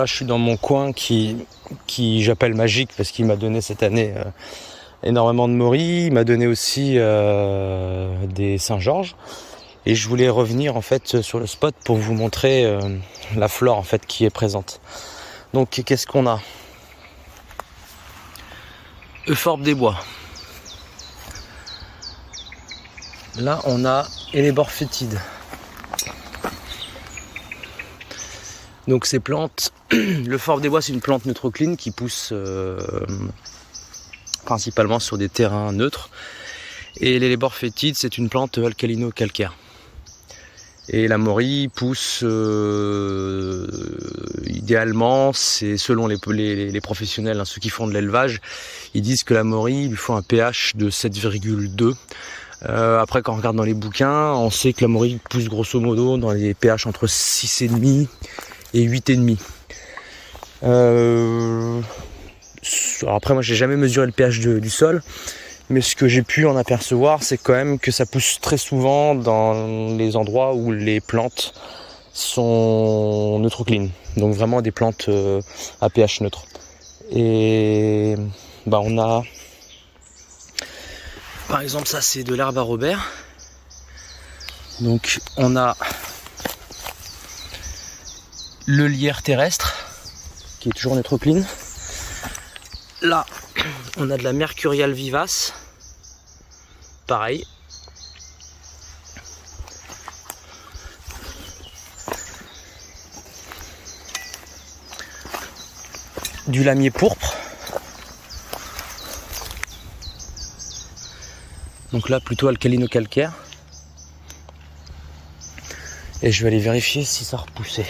là je suis dans mon coin qui j'appelle magique parce qu'il m'a donné cette année énormément de morilles, il m'a donné aussi des Saint-Georges. Et je voulais revenir en fait sur le spot pour vous montrer la flore en fait qui est présente. Donc qu'est-ce qu'on a? Euphorbe des bois. Là on a Hellebore fétide. Donc ces plantes, l'Euphorbe des bois c'est une plante neutrocline qui pousse principalement sur des terrains neutres. Et l'Hellebore fétide c'est une plante alcalino-calcaire. Et la morille pousse idéalement, c'est selon les professionnels, hein, ceux qui font de l'élevage, ils disent que la morille lui faut un pH de 7,2. Après quand on regarde dans les bouquins, on sait que la morille pousse grosso modo dans les pH entre 6,5 et 8,5. Alors après moi j'ai jamais mesuré le pH du sol. Mais ce que j'ai pu en apercevoir, c'est quand même que ça pousse très souvent dans les endroits où les plantes sont neutroclines. Donc vraiment des plantes à pH neutre. Et on a, par exemple, ça c'est de l'herbe à Robert. Donc on a le lierre terrestre qui est toujours neutrocline. Là, on a de la mercuriale vivace. Pareil. Du lamier pourpre. Donc là, plutôt alcalino-calcaire. Et je vais aller vérifier si ça repoussait.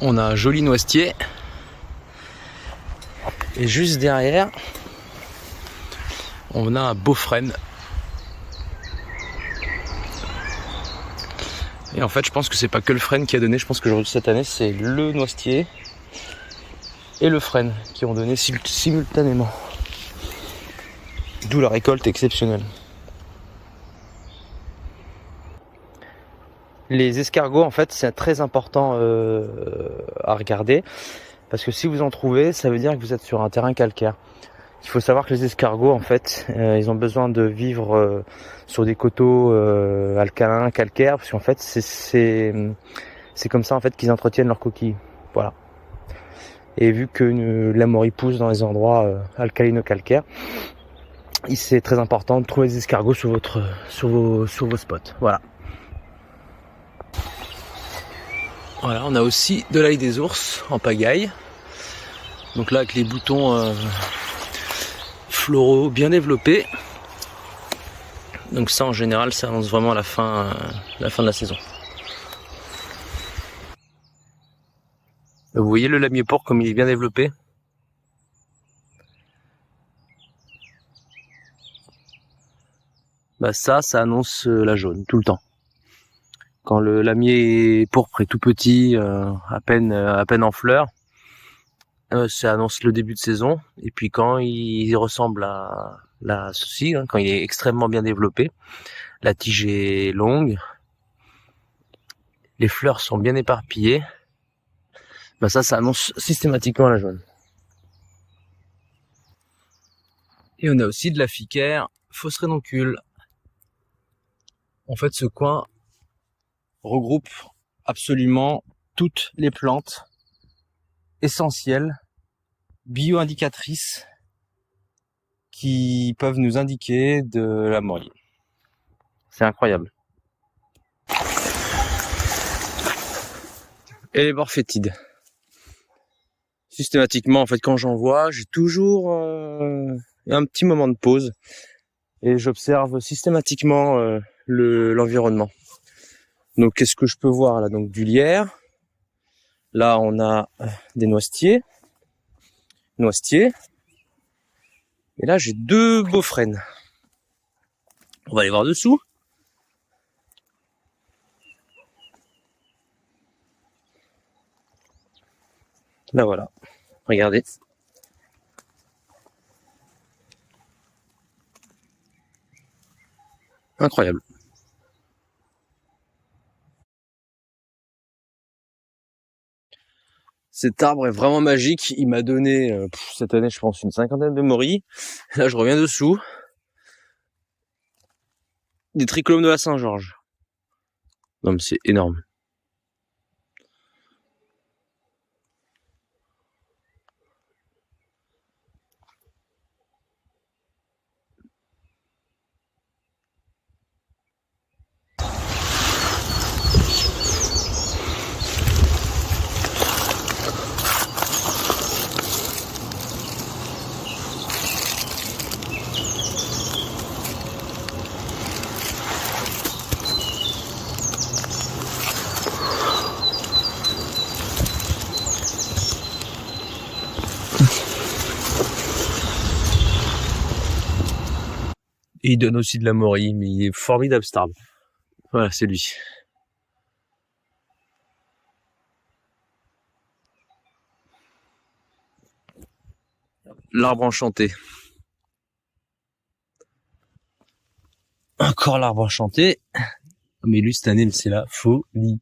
On a un joli noisetier. Et juste derrière, on a un beau frêne. Et en fait, je pense que c'est pas que le frêne qui a donné. Je pense que cette année, c'est le noisetier et le frêne qui ont donné simultanément. D'où la récolte exceptionnelle. Les escargots, en fait, c'est très important à regarder. Parce que si vous en trouvez, ça veut dire que vous êtes sur un terrain calcaire. Il faut savoir que les escargots, en fait, ils ont besoin de vivre sur des coteaux alcalins, calcaires, parce qu'en fait, c'est comme ça en fait qu'ils entretiennent leurs coquilles. Voilà. Et vu que la morille pousse dans les endroits alcalino-calcaires, c'est très important de trouver des escargots sur vos spots. Voilà. Voilà, on a aussi de l'ail des ours en pagaille. Donc là, avec les boutons floraux bien développés. Donc ça, en général, ça annonce vraiment la fin de la saison. Vous voyez le lamier pourpre comme il est bien développé? Ça annonce la jaune tout le temps. Quand le lamier pourpre est tout petit, à peine en fleurs, ça annonce le début de saison. Et puis quand il ressemble à ceci, hein, quand il est extrêmement bien développé, la tige est longue, les fleurs sont bien éparpillées, ça annonce systématiquement la jaune. Et on a aussi de la ficaire fausse rénoncule. En fait, ce coin regroupe absolument toutes les plantes essentielles, bio-indicatrices, qui peuvent nous indiquer de la morille. C'est incroyable. Hellebore fétide. Systématiquement, en fait, quand j'en vois, j'ai toujours un petit moment de pause et j'observe systématiquement l'environnement. Donc, qu'est-ce que je peux voir là? Donc, du lierre. Là, on a des noisetiers. Et là, j'ai deux beaux frênes. On va aller voir dessous. Là, voilà. Regardez. Incroyable. Cet arbre est vraiment magique. Il m'a donné cette année, je pense, une 50aine de morilles. Là, je reviens dessous. Des trichomes de la Saint-Georges. Non, mais c'est énorme. Et il donne aussi de la morille, mais il est formidable cet arbre. Voilà, c'est lui. L'arbre enchanté. Encore l'arbre enchanté. Mais lui, cette année, c'est la folie.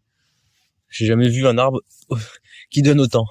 J'ai jamais vu un arbre qui donne autant.